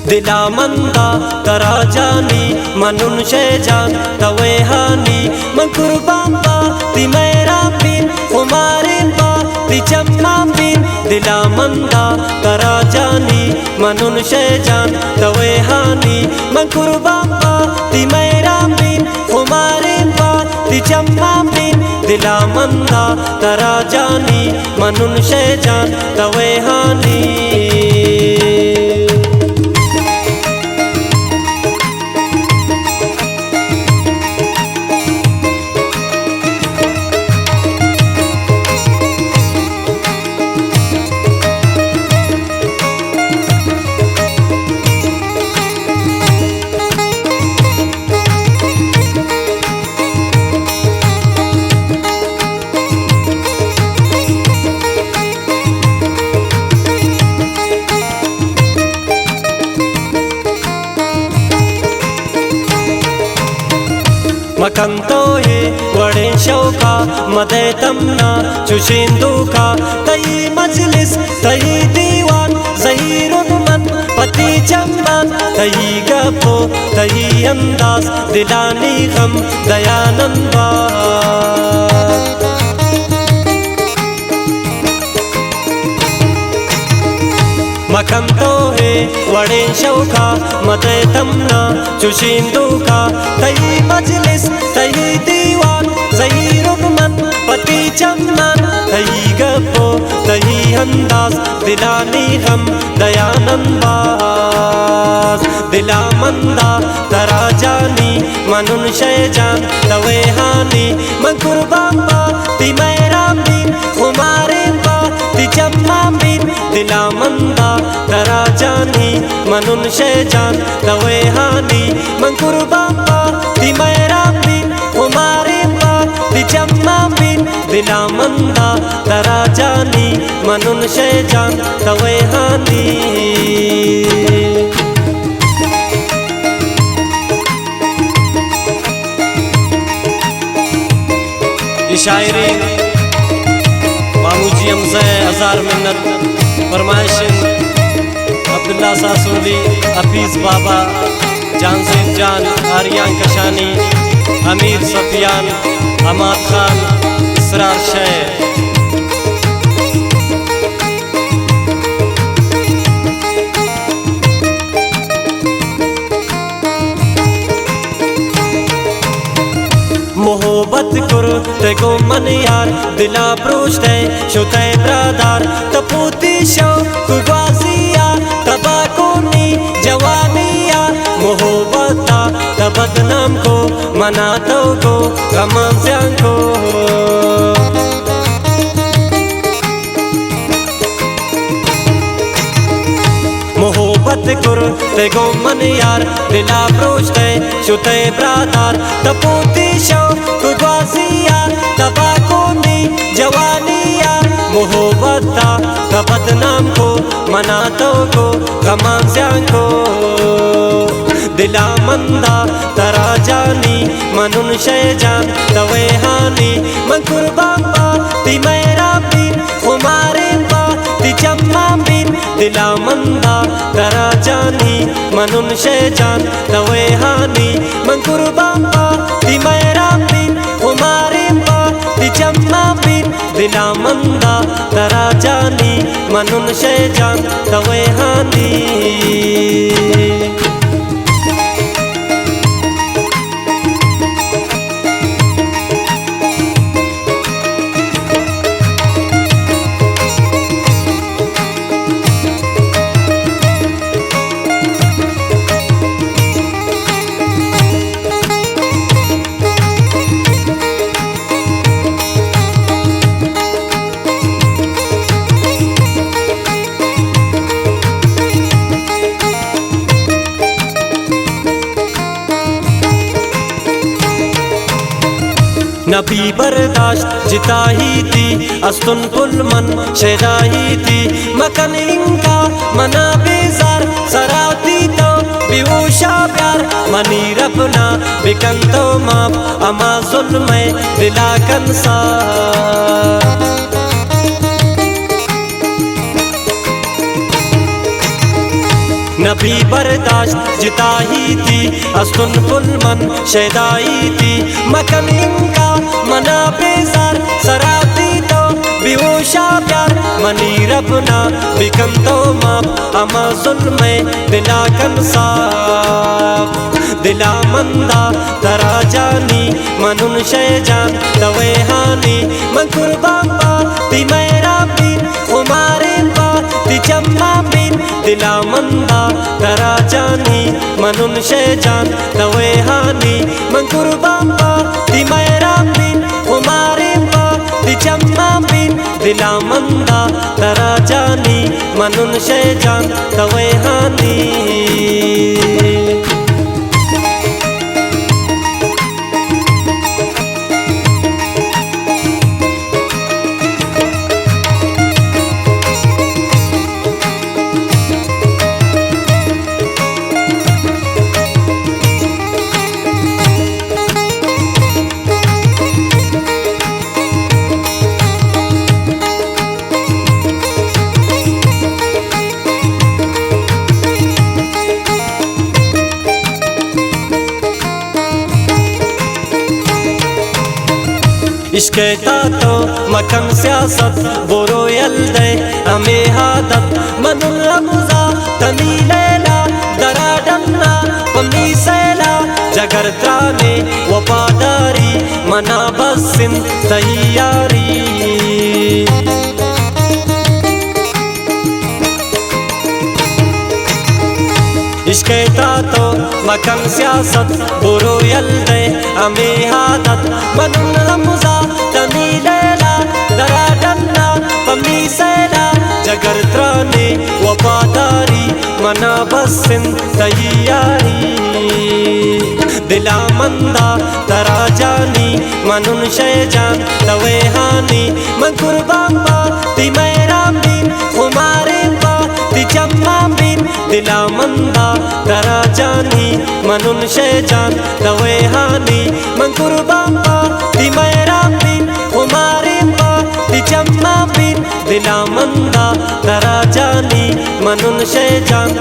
दिला मंदा तरा जानी मनुन शे जान तवे हानी मन कुर्बान बा ती मेरा बिन खुमारिन बा ती चम्मा बिन दिला मंदा तरा जानी मनुन शे जान तवे हानी मन कुर्बान बा ती मेरा बिन खुमारिन बा ती चम्मा बिन दिला मंदा तरा जानी मनुन शे जान तवे हानी मकंतोये वड़े शौका मदे तमना चुशिंदूका तई मजलिस तई दीवान ज़हीरुन मन पति चंदन तई गपो तई अंदाज दिलानी गम दयानंदा मकंतो है वड़े शौका मदे तमना चुशिंदूका तई मजलिस तई दीवान ज़हीरुन मन पति चंदन तई गपो तई अंदाज दिलानी हम दयानंदाज दिला मंदा तरा जानी मनुन शे जान तवे हानी मन कुर्बान बा ती मेरा बिन खुमारिन बा ती चम्मा बिन दिला मंदा तरा जानी मनुन शे जान तवे हानी मन कुर्बान बा ती मेरा बिन खुमारिन बा ती चम्मा बिन दिला मंदा तरा जानी मनुन शे जान तवे हानी शायरी मामूजी हमसे हजार मिन्नत फरमाइश अब्दुल्ला सासूली हफीज बाबा जानसीर जान आर्यान कशानी अमीर सफियान हमाद खान इसरार शेर मोहब्बत कर तेगो मन यार दिला प्रोष्टे शुते ब्रादार तपूती शो कुबाजिया तबाकोनी जवानिया मोहब्बता तबदनाम को मनातो को गमांस्यां को मोहब्बत कर तेगो मन यार दिला प्रोष्टे शुते ब्रादार तपूती शो कुबाजिया तबाकोनी जवानिया मोहब्बता तबदनाम को मनातो को गमांस्यां को दिला मंदा तरा जानी मनुन शे जान तवे हानी मन कुर्बान बा ती मेरा बिन खुमारिन बा ती चम्मा बिन दिला मंदा तरा जानी मनुन शे जान तवे हानी मन कुर्बान बा ती मेरा बिन खुमारिन बा ती चम्मा बिन दिला मंदा तरा जानी मनुन शे जान तवे हानी नबी बर्दाश्त जिता ही थी अस्तुन कुल मन शेदा ही थी मकन इनका मना बेजार सराती तो बेहोशा प्यार मनी रबना बिकन तो माप अमा जुल्म दिला कंसा नबी बर्दाश्त जिता ही थी अस्तुन पुलमन शैदाई थी मकन इनका मना बेजार सराती तो बेहोशा प्यार मनी रबना बिकन तो माप अमा जुल्म दिला कन साफ दिला मंदा तरा जानी मनुन शैजान तवे हानी मन कुर्बान पा ती मेरा पीन उमारे पा ती चम्मा पीन दिला मंदा तरा जानी मनुन शैजान तवे हानी मन कुर्बान पा ती मेरा पीन उमारे पा ती चम्मा पीन दिला मंदा तरा जानी मनुन शैजान तवे हानी। इश्क़ता तो मकन सियासत बोरो यल्दे हमें हादत मनुल रमुजा तनी लैला दरा डन्ना पन्नी सैला जगर त्राने वफादारी मना बसिन तैयारी इश्क़ता तो मकन सियासत बुरो यल्दे हमें हादत मनुल रमुजा तनी लैला दरा डन्ना पम्मी सैला जगर त्राने वफादारी मना बसिन तैयारी दिला मंदा तरा जानी मनुन शैजान तवे हानी मन कुर्बान पा ती मेरा बीन उमारे पा ती चम्मा बीन दिला मंदा तरा जानी मनुन शैजान तवे हानी मन कुर्बान पा ती मेरा बीन उमारे पा ती चम्मा बीन दिला मंदा तरा जानी मनुन शैजान